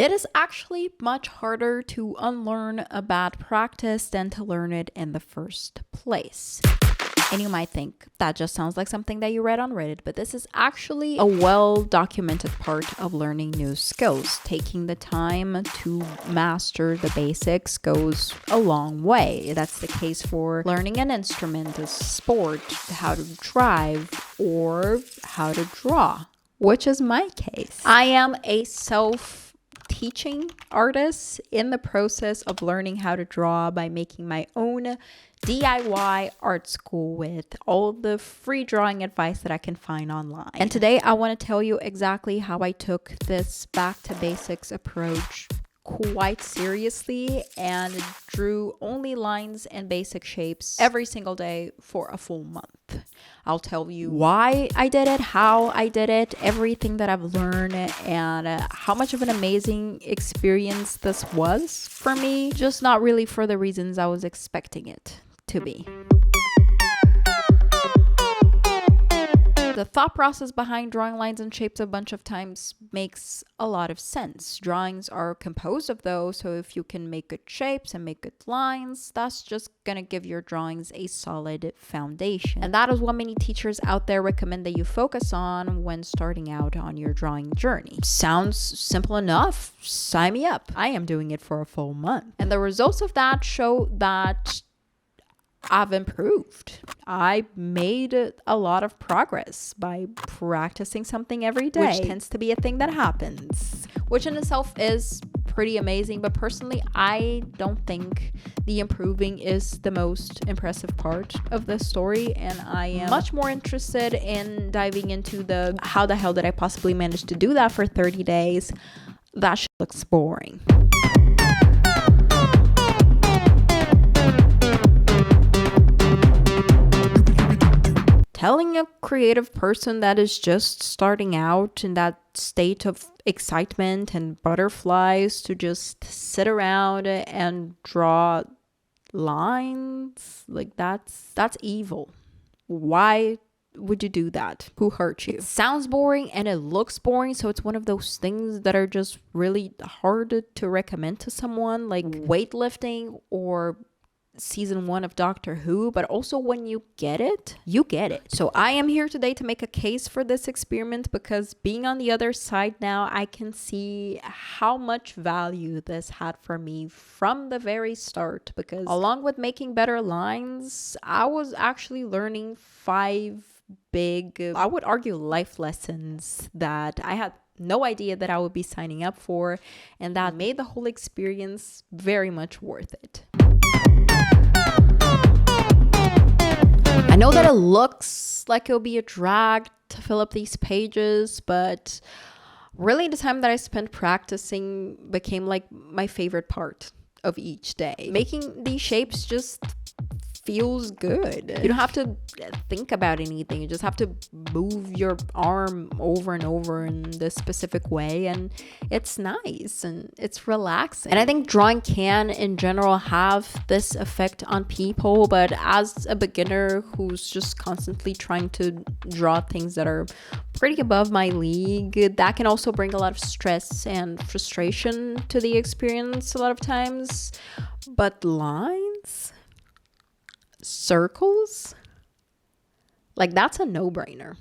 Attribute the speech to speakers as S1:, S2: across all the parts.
S1: It is actually much harder to unlearn a bad practice than to learn it in the first place. And you might think that just sounds like something that you read on Reddit, but this is actually a well-documented part of learning new skills. Taking the time to master the basics goes a long way. That's the case for learning an instrument, a sport, how to drive, or how to draw, which is my case. I am a self-teaching artist in the process of learning how to draw by making my own DIY art school with all the free drawing advice that I can find online. And today I want to tell you exactly how I took this back to basics approach quite seriously and drew only lines and basic shapes every single day for a full month. I'll tell you why I did it, how I did it, everything that I've learned, and how much of an amazing experience this was for me, just not really for the reasons I was expecting it to be. The thought process behind drawing lines and shapes a bunch of times makes a lot of sense. Drawings are composed of those, so if you can make good shapes and make good lines, that's just gonna give your drawings a solid foundation. And that is what many teachers out there recommend that you focus on when starting out on your drawing journey. Sounds simple enough? Sign me up. I am doing it for a full month. And the results of that show that I've improved. I made a lot of progress by practicing something every day, which tends to be a thing that happens, which in itself is pretty amazing. But personally, I don't think the improving is the most impressive part of the story, and I am much more interested in diving into the how the hell did I possibly manage to do that for 30 days? That shit looks boring. Telling a creative person that is just starting out in that state of excitement and butterflies to just sit around and draw lines, like that's evil. Why would you do that? Who hurt you? It sounds boring and it looks boring, so it's one of those things that are just really hard to recommend to someone, like weightlifting or season 1 of Doctor Who. But also when you get it, you get it. So I am here today to make a case for this experiment, because being on the other side now, I can see how much value this had for me from the very start, because along with making better lines, I was actually learning 5 big, I would argue, life lessons that I had no idea that I would be signing up for, and that made the whole experience very much worth it. I know that it looks like it'll be a drag to fill up these pages, but really the time that I spent practicing became like my favorite part of each day. Making these shapes just feels good. You don't have to think about anything. You just have to move your arm over and over in this specific way, and it's nice and it's relaxing. And I think drawing can in general have this effect on people, but as a beginner who's just constantly trying to draw things that are pretty above my league, that can also bring a lot of stress and frustration to the experience a lot of times. But lines, circles, like that's a no-brainer.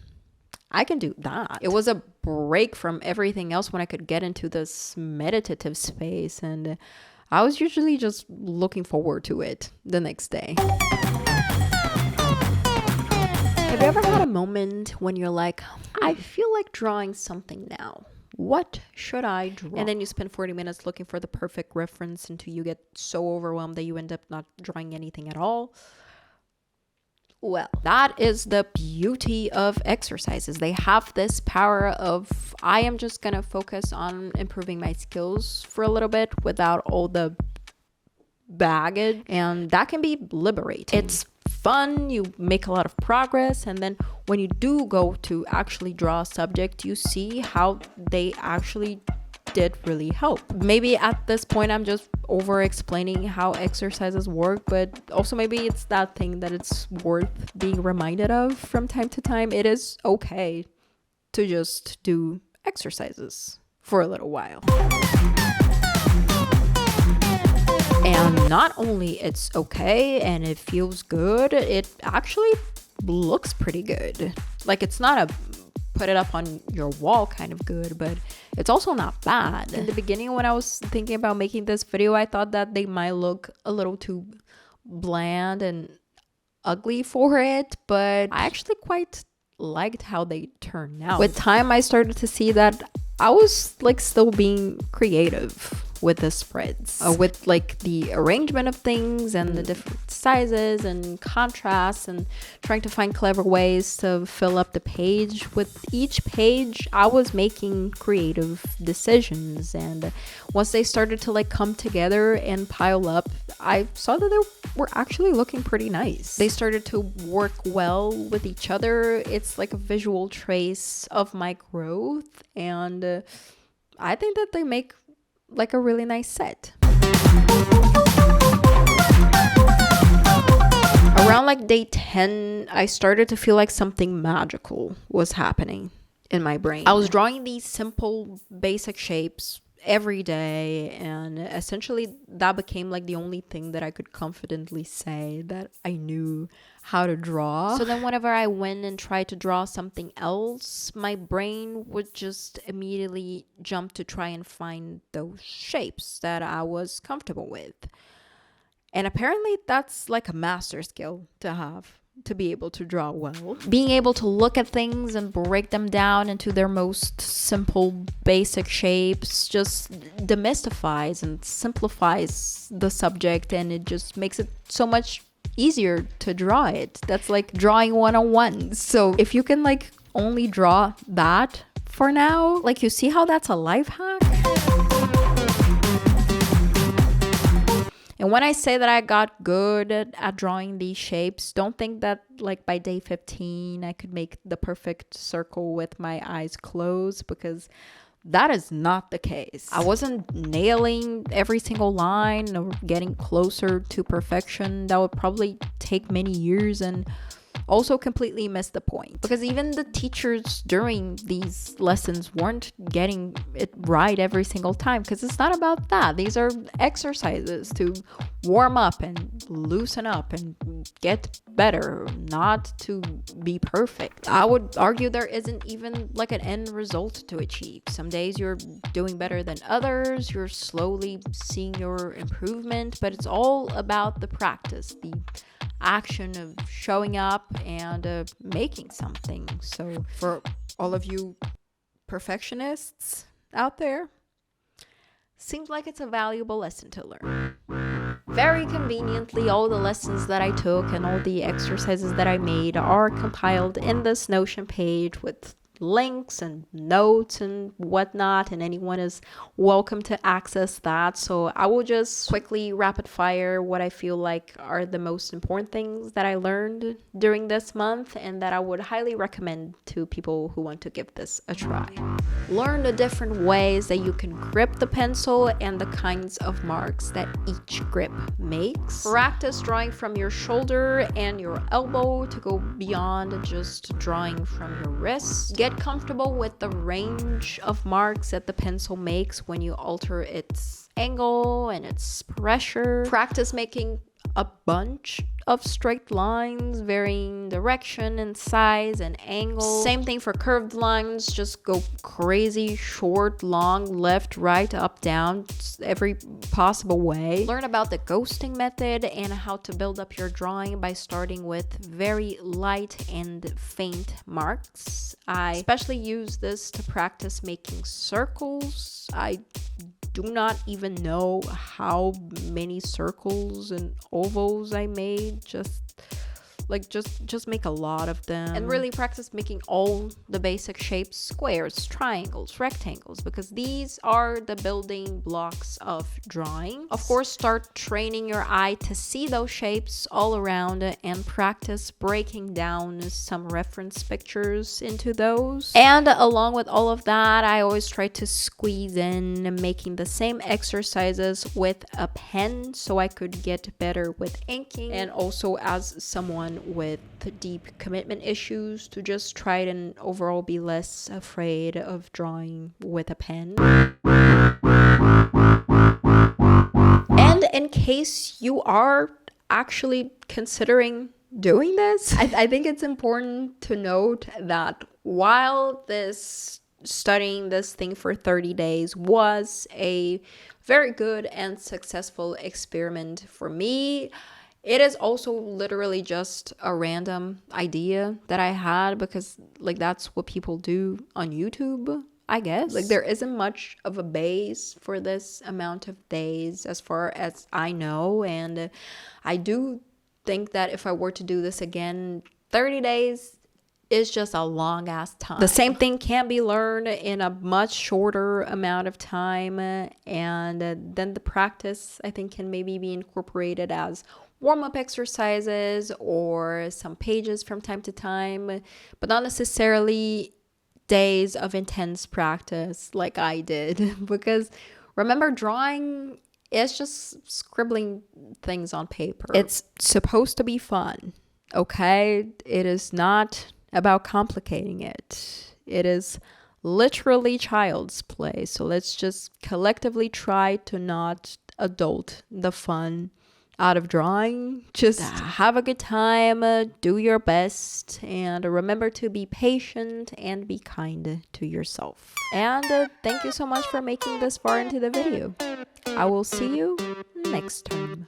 S1: I can do that. It was a break from everything else when I could get into this meditative space, and I was usually just looking forward to it the next day. Have you ever had a moment when you're like, I feel like drawing something now? What should I draw? And then you spend 40 minutes looking for the perfect reference until you get so overwhelmed that you end up not drawing anything at all. Well, that is the beauty of exercises. They have this power of, I am just gonna focus on improving my skills for a little bit without all the baggage, and that can be liberating. It's fun, you make a lot of progress, and then when you do go to actually draw a subject, you see how they actually did really help. Maybe at this point I'm just over explaining how exercises work, but also maybe it's that thing that it's worth being reminded of from time to time. It is okay to just do exercises for a little while. And not only it's okay and it feels good, it actually looks pretty good. Like, it's not a put it up on your wall kind of good, but it's also not bad. In the beginning, when I was thinking about making this video, I thought that they might look a little too bland and ugly for it, but I actually quite liked how they turned out. With time, I started to see that I was like still being creative with the spreads, with like the arrangement of things and the different sizes and contrasts, and trying to find clever ways to fill up the page. With each page, I was making creative decisions, and once they started to like come together and pile up, I saw that they were actually looking pretty nice. They started to work well with each other. It's like a visual trace of my growth, and I think that they make like a really nice set. Around like day 10, I started to feel like something magical was happening in my brain. I was drawing these simple basic shapes every day, and essentially that became like the only thing that I could confidently say that I knew how to draw. So then whenever I went and tried to draw something else, my brain would just immediately jump to try and find those shapes that I was comfortable with. And apparently that's like a master skill to have, to be able to draw well. Being able to look at things and break them down into their most simple, basic shapes just demystifies and simplifies the subject, and it just makes it so much easier to draw it. That's like drawing 101. So if you can like only draw that for now, like, you see how that's a life hack? And when I say that I got good at drawing these shapes, don't think that like by day 15 I could make the perfect circle with my eyes closed, because that is not the case. I wasn't nailing every single line or getting closer to perfection. That would probably take many years and also completely miss the point, because even the teachers during these lessons weren't getting it right every single time, because it's not about that. These are exercises to warm up and loosen up and get better, not to be perfect. I would argue there isn't even like an end result to achieve. Some days you're doing better than others, you're slowly seeing your improvement, but it's all about the practice, the action of showing up and making something. So for all of you perfectionists out there, seems like it's a valuable lesson to learn. Very conveniently, all the lessons that I took and all the exercises that I made are compiled in this Notion page with links and notes and whatnot, and anyone is welcome to access that. So I will just quickly rapid fire what I feel like are the most important things that I learned during this month and that I would highly recommend to people who want to give this a try. Learn the different ways that you can grip the pencil and the kinds of marks that each grip makes. Practice drawing from your shoulder and your elbow to go beyond just drawing from your wrist. Get comfortable with the range of marks that the pencil makes when you alter its angle and its pressure. Practice making a bunch of straight lines, varying direction and size and angle. Same thing for curved lines. Just go crazy, short, long, left, right, up, down, every possible way. Learn about the ghosting method and how to build up your drawing by starting with very light and faint marks. I especially use this to practice making circles. I do not even know how many circles and ovals I made. Just make a lot of them and really practice making all the basic shapes: squares, triangles, rectangles, because these are the building blocks of drawing. Of course, start training your eye to see those shapes all around and practice breaking down some reference pictures into those. And along with all of that, I always try to squeeze in making the same exercises with a pen so I could get better with inking, and also as someone with deep commitment issues, to just try and overall be less afraid of drawing with a pen. And And in case you are actually considering doing this, I think it's important to note that while studying this thing for 30 days was a very good and successful experiment for me, it is also literally just a random idea that I had because like that's what people do on YouTube, I guess. Like there isn't much of a base for this amount of days as far as I know, and I do think that if I were to do this again, 30 days is just a long ass time. The same thing can be learned in a much shorter amount of time, and then the practice I think can maybe be incorporated as warm-up exercises or some pages from time to time, but not necessarily days of intense practice like I did. Because remember, drawing is just scribbling things on paper. It's supposed to be fun, okay? It is not about complicating it. It is literally child's play. So let's just collectively try to not adult the fun out of drawing. Just have a good time, do your best, and remember to be patient and be kind to yourself. And thank you so much for making this far into the video. I will see you next time.